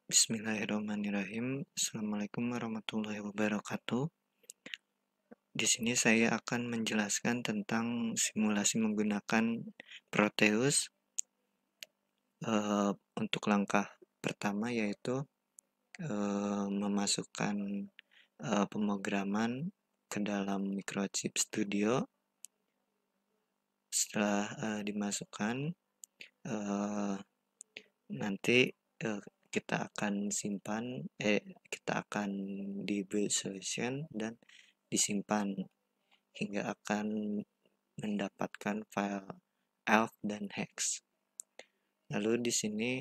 Bismillahirrahmanirrahim. Assalamualaikum warahmatullahi wabarakatuh. Di sini saya akan menjelaskan tentang simulasi menggunakan Proteus. Untuk langkah pertama yaitu memasukkan pemrograman ke dalam Microchip Studio. Setelah dimasukkan, nanti kita akan kita akan di build solution dan disimpan hingga akan mendapatkan file elf dan hex. Lalu di sini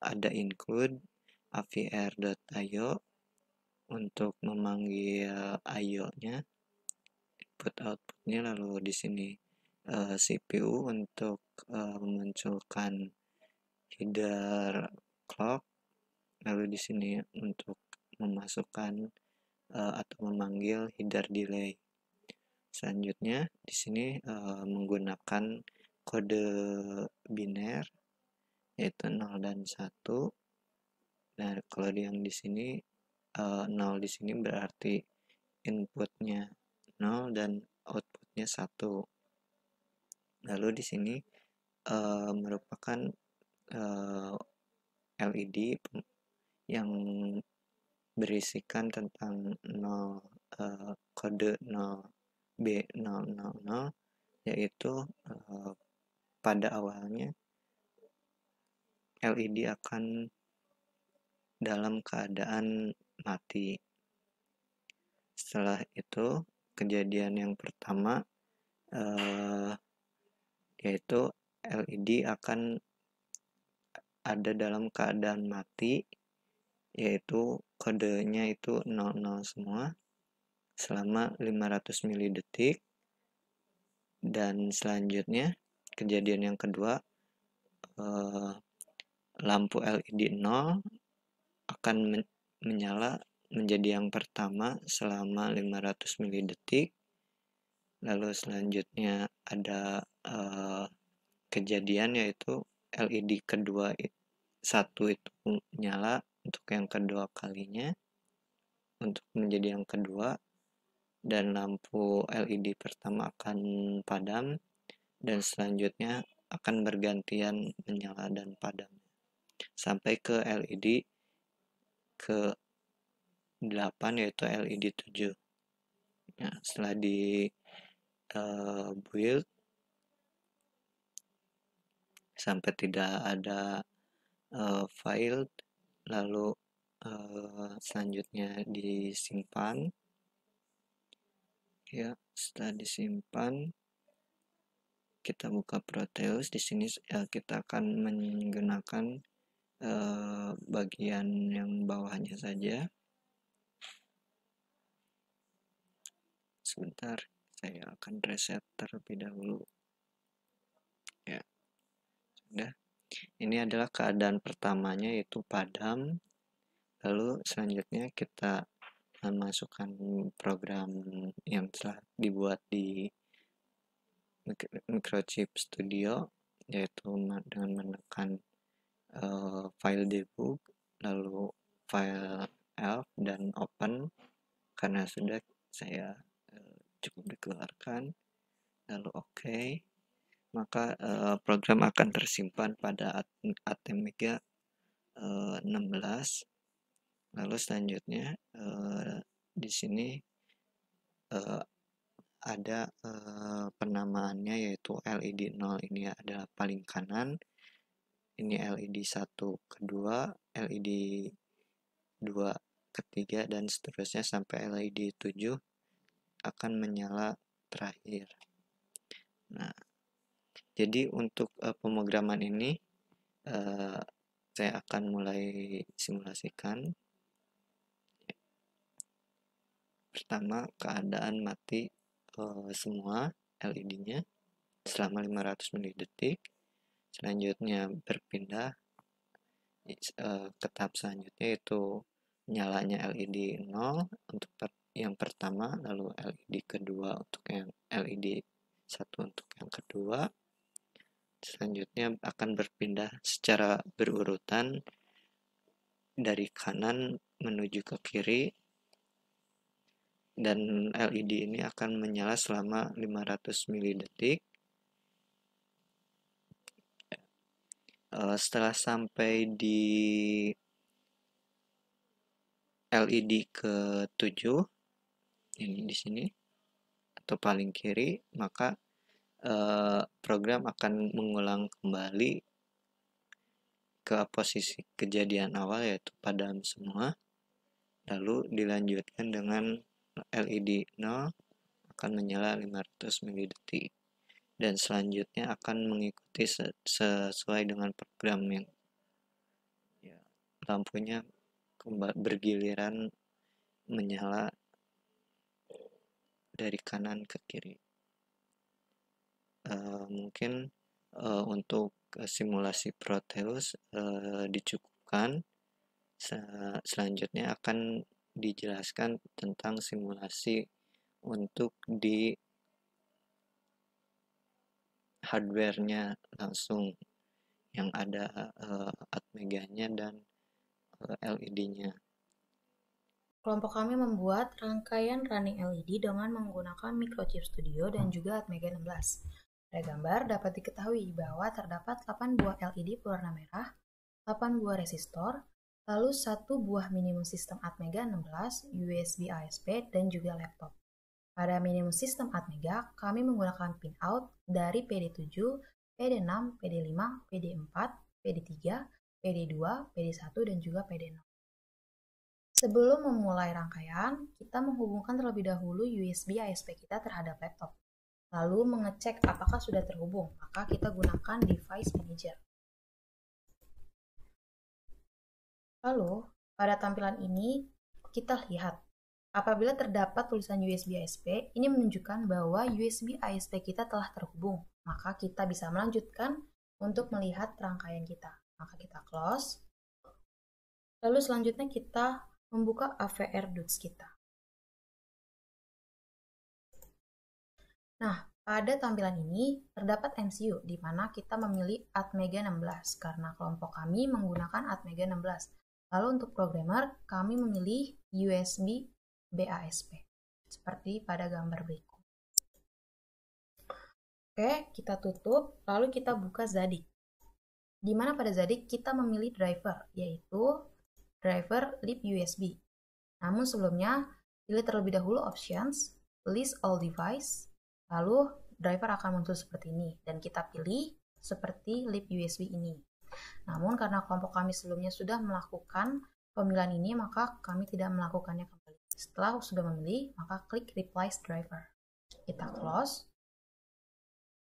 ada include avr.io untuk memanggil IO-nya, input output-nya. Lalu di sini CPU untuk memunculkan header clock. Lalu di sini untuk memasukkan atau memanggil header delay. Selanjutnya di sini menggunakan kode biner yaitu 0 dan 1. Nah, kalau yang di sini 0 di sini berarti inputnya 0 dan outputnya 1. Lalu di sini merupakan LED yang berisikan tentang 0 kode 0B000, yaitu pada awalnya LED akan dalam keadaan mati. Setelah itu kejadian yang pertama yaitu LED akan ada dalam keadaan mati, yaitu kodenya itu 00 semua selama 500 mili-detik. Dan selanjutnya kejadian yang kedua, lampu LED 0 akan menyala menjadi yang pertama selama 500 mili-detik. Lalu selanjutnya ada kejadian yaitu LED kedua satu itu nyala untuk yang kedua kalinya untuk menjadi yang kedua, dan lampu LED pertama akan padam dan selanjutnya akan bergantian menyala dan padam sampai ke LED ke 8 yaitu LED 7. Nah, setelah di build sampai tidak ada file, lalu selanjutnya disimpan. Ya, setelah disimpan kita buka Proteus. Di sini kita akan menggunakan bagian yang bawahnya saja. Sebentar, saya akan reset terlebih dahulu. Ya, sudah. Ini adalah keadaan pertamanya yaitu padam. Lalu selanjutnya kita memasukkan program yang telah dibuat di Microchip Studio, yaitu dengan menekan file debug, lalu file elf dan open. Karena sudah, saya cukup dikeluarkan, lalu oke. Maka program akan tersimpan pada Atmega 16. Lalu selanjutnya di sini ada penamaannya yaitu LED 0 ini adalah paling kanan, ini LED 1 kedua, LED 2 ketiga, dan seterusnya sampai LED 7 akan menyala terakhir. Nah, jadi untuk pemrograman ini saya akan mulai simulasikan. Pertama, keadaan mati semua LED-nya selama 500 mili-detik. Selanjutnya berpindah ke tahap selanjutnya, yaitu nyalanya LED 0 untuk yang pertama, lalu LED kedua untuk yang LED 1 untuk yang kedua. Selanjutnya akan berpindah secara berurutan dari kanan menuju ke kiri, dan LED ini akan menyala selama 500 mili-detik. Setelah sampai di LED ke-7, ini di sini atau paling kiri, maka program akan mengulang kembali ke posisi kejadian awal, yaitu padam semua, lalu dilanjutkan dengan LED 0 akan menyala 500 mili-detik, dan selanjutnya akan mengikuti sesuai dengan program yang lampunya bergiliran menyala dari kanan ke kiri. Mungkin untuk simulasi Proteus dicukupkan. Selanjutnya akan dijelaskan tentang simulasi untuk di hardware-nya langsung, yang ada Atmega-nya dan LED-nya. Kelompok kami membuat rangkaian running LED dengan menggunakan Microchip Studio dan juga Atmega 16. Pada gambar dapat diketahui bahwa terdapat 8 buah LED berwarna merah, 8 buah resistor, lalu 1 buah minimum sistem Atmega 16, USB ASP, dan juga laptop. Pada minimum sistem Atmega, kami menggunakan pin out dari PD7, PD6, PD5, PD4, PD3, PD2, PD1, dan juga PD0. Sebelum memulai rangkaian, kita menghubungkan terlebih dahulu USB ASP kita terhadap laptop. Lalu mengecek apakah sudah terhubung, maka kita gunakan device manager. Lalu, pada tampilan ini, kita lihat apabila terdapat tulisan USB ASP, ini menunjukkan bahwa USB ASP kita telah terhubung, maka kita bisa melanjutkan untuk melihat rangkaian kita. Maka kita close. Lalu selanjutnya kita membuka AVR Docs kita. Nah, pada tampilan ini terdapat MCU, di mana kita memilih Atmega 16 karena kelompok kami menggunakan Atmega 16. Lalu untuk programmer, kami memilih USB BASP, seperti pada gambar berikut. Oke, kita tutup, lalu kita buka Zadig. Di mana pada Zadig kita memilih driver, yaitu driver lib USB. Namun sebelumnya, pilih terlebih dahulu options, list all device, lalu driver akan muncul seperti ini, dan kita pilih seperti lib USB ini. Namun karena kelompok kami sebelumnya sudah melakukan pemilihan ini, maka kami tidak melakukannya kembali. Setelah sudah memilih, maka klik replace driver. Kita close.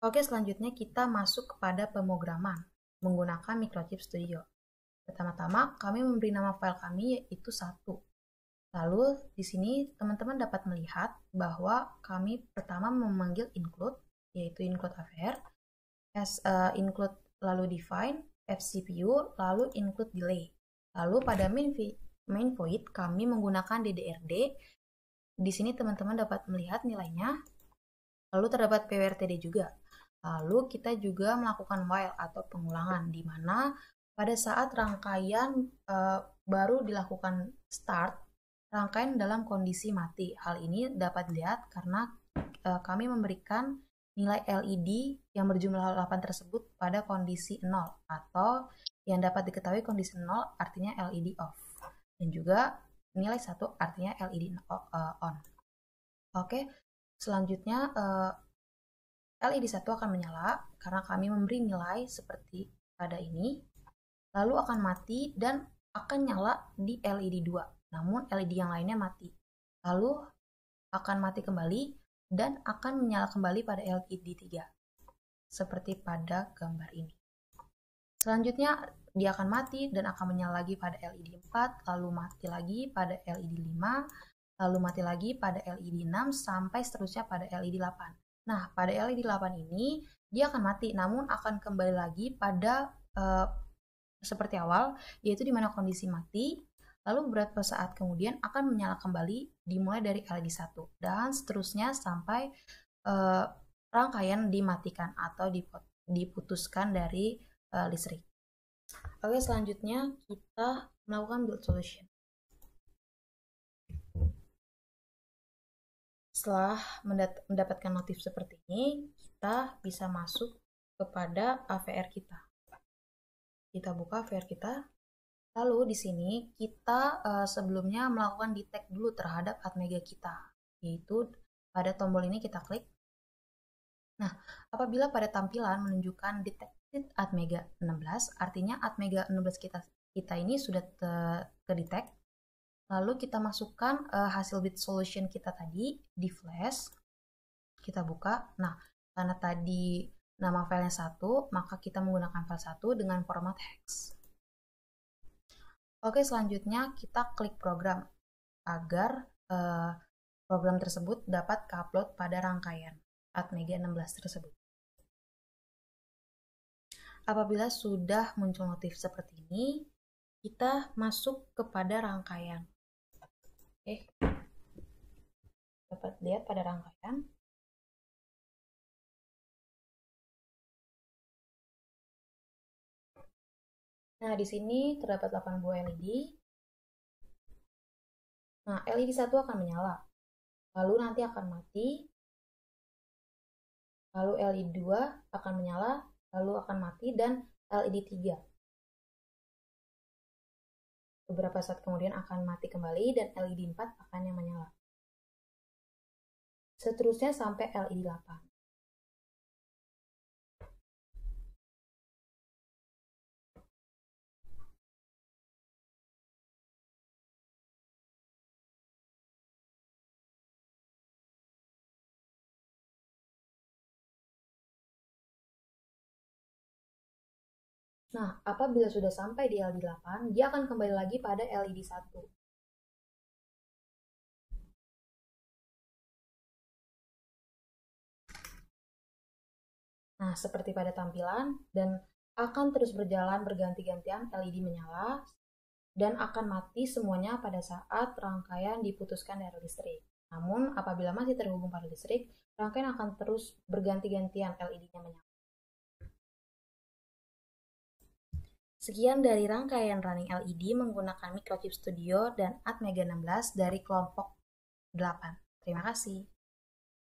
Oke, selanjutnya kita masuk kepada pemrograman menggunakan Microchip Studio. Pertama-tama, kami memberi nama file kami yaitu 1. Lalu, di sini teman-teman dapat melihat bahwa kami pertama memanggil include, yaitu include AVR, include lalu define, fCPU, lalu include delay. Lalu pada main void kami menggunakan DDRD. Di sini teman-teman dapat melihat nilainya. Lalu terdapat PWRTD juga. Lalu kita juga melakukan while atau pengulangan, di mana pada saat rangkaian baru dilakukan start, rangkaian dalam kondisi mati. Hal ini dapat dilihat karena kami memberikan nilai LED yang berjumlah 8 tersebut pada kondisi 0, atau yang dapat diketahui kondisi 0 artinya LED off, dan juga nilai 1 artinya LED on. Oke, selanjutnya LED 1 akan menyala karena kami memberi nilai seperti pada ini, lalu akan mati dan akan nyala di LED 2, namun LED yang lainnya mati. Lalu akan mati kembali dan akan menyala kembali pada LED 3, seperti pada gambar ini. Selanjutnya dia akan mati dan akan menyala lagi pada LED 4, lalu mati lagi pada LED 5, lalu mati lagi pada LED 6, sampai seterusnya pada LED 8. Nah, pada LED 8 ini dia akan mati, namun akan kembali lagi pada seperti awal, yaitu di mana kondisi mati, lalu beberapa saat kemudian akan menyala kembali dimulai dari LED 1, dan seterusnya sampai rangkaian dimatikan atau diputuskan dari listrik. Oke, selanjutnya kita melakukan build solution. Setelah mendapatkan notif seperti ini, kita bisa masuk kepada AVR kita. Kita buka AVR kita. Lalu di sini kita sebelumnya melakukan detect dulu terhadap Atmega kita, yaitu pada tombol ini kita klik. Nah, apabila pada tampilan menunjukkan detected Atmega 16, artinya Atmega 16 kita ini sudah ke-detect. Lalu kita masukkan hasil bit solution kita tadi di flash. Kita buka. Nah, karena tadi nama filenya 1, maka kita menggunakan file 1 dengan format hex. Oke, selanjutnya kita klik program agar program tersebut dapat ke-upload pada rangkaian Atmega 16 tersebut. Apabila sudah muncul notif seperti ini, kita masuk kepada rangkaian. Oke, dapat lihat pada rangkaian. Nah, di sini terdapat 8 buah LED. Nah, LED 1 akan menyala, lalu nanti akan mati, lalu LED 2 akan menyala, lalu akan mati, dan LED 3 beberapa saat kemudian akan mati kembali, dan LED 4 akan yang menyala. Seterusnya sampai LED 8. Nah, apabila sudah sampai di LED 8, dia akan kembali lagi pada LED 1. Nah, seperti pada tampilan, dan akan terus berjalan berganti-gantian LED menyala, dan akan mati semuanya pada saat rangkaian diputuskan dari listrik. Namun, apabila masih terhubung pada listrik, rangkaian akan terus berganti-gantian LED-nya menyala. Sekian dari rangkaian running LED menggunakan Microchip Studio dan Atmega 16 dari kelompok 8. Terima kasih.